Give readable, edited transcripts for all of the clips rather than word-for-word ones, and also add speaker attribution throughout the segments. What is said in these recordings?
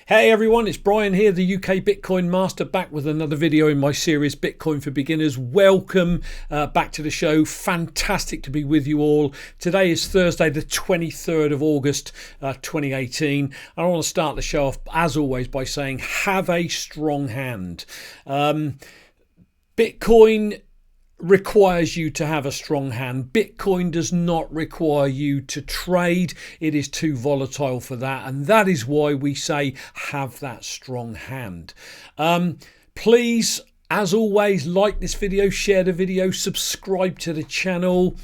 Speaker 1: Hey everyone, it's Brian here, the UK Bitcoin Master, back with another video in my series Bitcoin for Beginners. Welcome back to the show. Fantastic to be with you all. Today is Thursday the 23rd of August 2018. I want to start the show off as always by saying have a strong hand. Bitcoin requires you to have a strong hand. Bitcoin does not require you to trade. It is too volatile for that, and that is why we say have that strong hand. Please, as always, like this video, share the video, subscribe to the channel.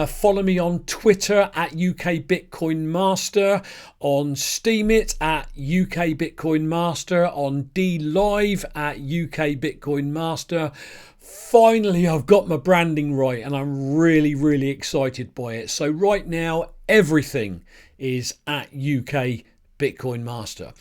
Speaker 1: Follow me on Twitter at UKBitcoinMeister, on Steemit at UKBitcoinMeister, on DLive at UKBitcoinMeister. Finally, I've got my branding right and I'm really excited by it. So right now, everything is at UK Bitcoin Master.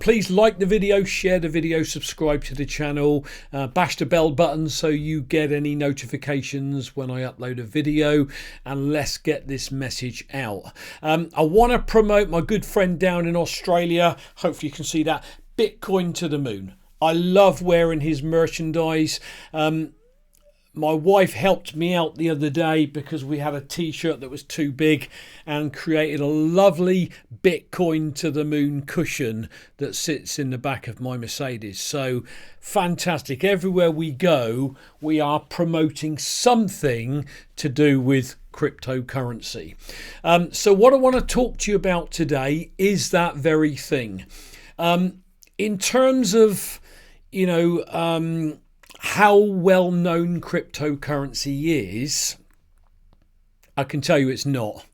Speaker 1: Please like the video, share the video, subscribe to the channel, bash the bell button so you get any notifications when I upload a video, and let's get this message out. I want to promote my good friend down in Australia. Hopefully you can see that. Bitcoin to the moon. I love wearing his merchandise. My wife helped me out the other day because we had a t-shirt that was too big and created a lovely Bitcoin to the moon cushion that sits in the back of my Mercedes. So fantastic. Everywhere we go, we are promoting something to do with cryptocurrency. So what I want to talk to you about today is that very thing. In terms of, how well known cryptocurrency is, I can tell you it's not.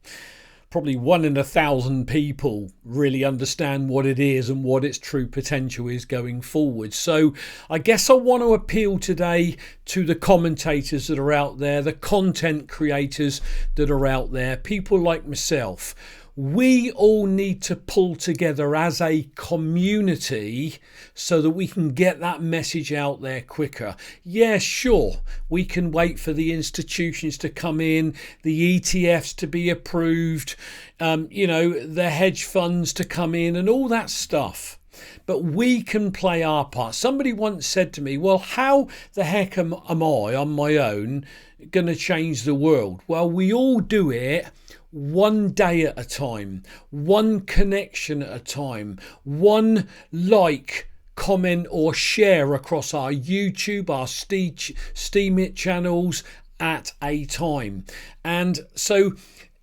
Speaker 1: Probably 1 in 1,000 people really understand what it is and what its true potential is going forward. So I guess I want to appeal today to the commentators that are out there, the content creators that are out there, people like myself. We all need to pull together as a community so that we can get that message out there quicker. Yeah, sure, we can wait for the institutions to come in, the ETFs to be approved, the hedge funds to come in and all that stuff. But we can play our part. Somebody once said to me, well, how the heck am I on my own going to change the world? Well, we all do it one day at a time, one connection at a time, one like, comment or share across our YouTube, our Steemit channels at a time. And so,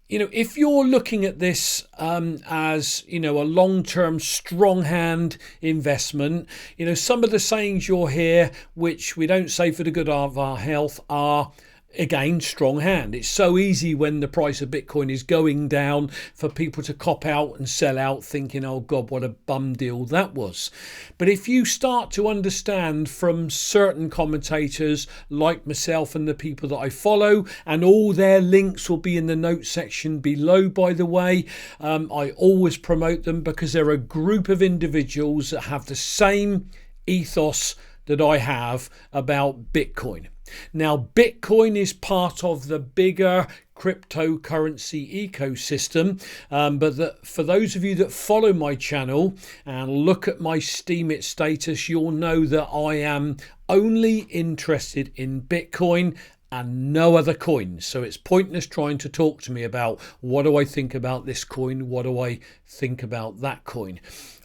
Speaker 1: if you're looking at this as, a long-term strong hand investment, some of the sayings you'll hear, which we don't say for the good of our health, are, again, strong hand. It's so easy when the price of Bitcoin is going down for people to cop out and sell out thinking, oh God, what a bum deal that was. But if you start to understand from certain commentators like myself and the people that I follow, and all their links will be in the notes section below, by the way, I always promote them because they're a group of individuals that have the same ethos that I have about Bitcoin. Now, Bitcoin is part of the bigger cryptocurrency ecosystem, but for those of you that follow my channel and look at my Steemit status, you'll know that I am only interested in Bitcoin and no other coins. So it's pointless trying to talk to me about what do I think about this coin, what do I think about that coin.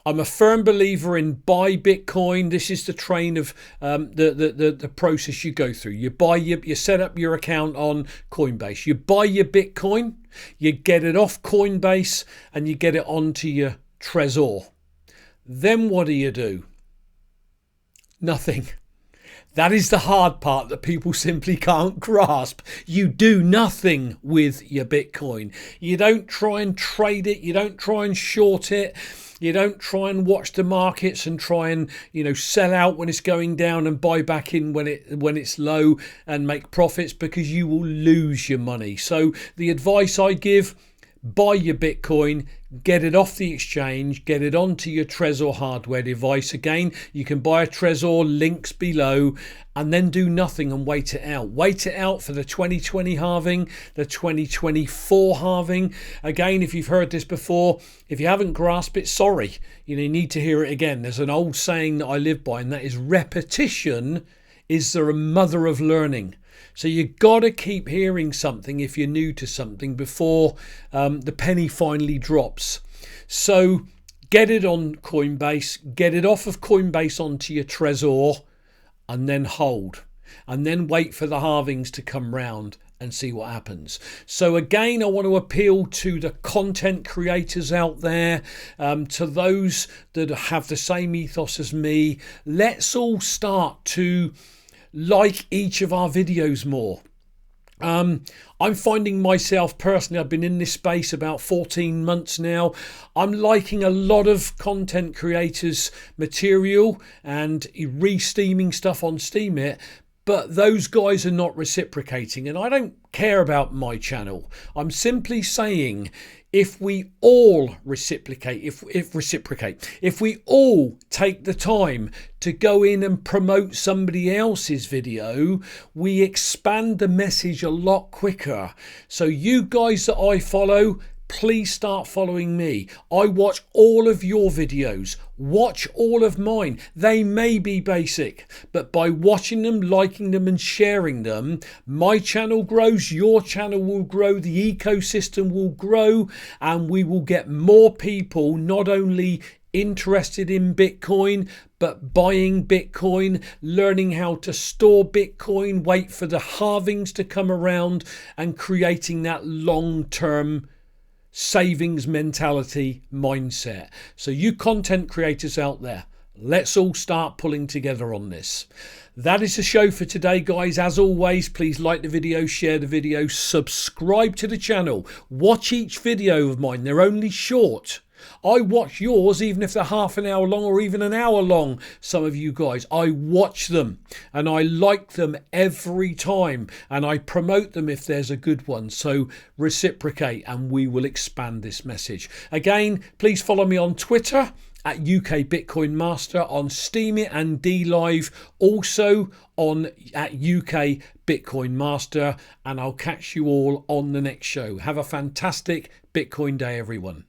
Speaker 1: I'm a firm believer in buy Bitcoin. This is the train of the process you go through. You set up your account on Coinbase. You buy your Bitcoin, you get it off Coinbase, and you get it onto your Trezor. Then what do? Nothing. That is the hard part that people simply can't grasp. You do nothing with your Bitcoin. You don't try and trade it. You don't try and short it. You don't try and watch the markets and try and, sell out when it's going down and buy back in when it's low and make profits, because you will lose your money. So the advice I give, buy your Bitcoin, get it off the exchange, get it onto your Trezor hardware device. Again, you can buy a Trezor, links below, and then do nothing and wait it out. Wait it out for the 2020 halving, the 2024 halving. Again, if you've heard this before, if you haven't grasped it, sorry. You need to hear it again. There's an old saying that I live by, and that is repetition is the mother of learning. So you got to keep hearing something if you're new to something before the penny finally drops. So get it on Coinbase, get it off of Coinbase onto your Trezor, and then hold. And then wait for the halvings to come round and see what happens. So again, I want to appeal to the content creators out there, to those that have the same ethos as me. Let's all start to like each of our videos more. I'm finding myself personally, I've been in this space about 14 months now. I'm liking a lot of content creators' material and re-steaming stuff on Steemit, but those guys are not reciprocating, and I don't care about my channel. I'm simply saying, if we all reciprocate, if we all take the time to go in and promote somebody else's video, we expand the message a lot quicker. So you guys that I follow, please start following me. I watch all of your videos. Watch all of mine. They may be basic, but by watching them, liking them and sharing them, my channel grows, your channel will grow, the ecosystem will grow, and we will get more people not only interested in Bitcoin, but buying Bitcoin, learning how to store Bitcoin, wait for the halvings to come around, and creating that long-term savings mentality mindset. So you content creators out there, let's all start pulling together on this. That is the show for today, guys. As always, please like the video, share the video, subscribe to the channel, watch each video of mine. They're only short. I watch yours even if they're half an hour long or even an hour long. Some of you guys, I watch them and I like them every time, and I promote them if there's a good one. So reciprocate and we will expand this message. Again, please follow me on Twitter at UKBitcoin on Steemit and DLive, also on at UKBitcoin, and I'll catch you all on the next show. Have a fantastic Bitcoin day, everyone.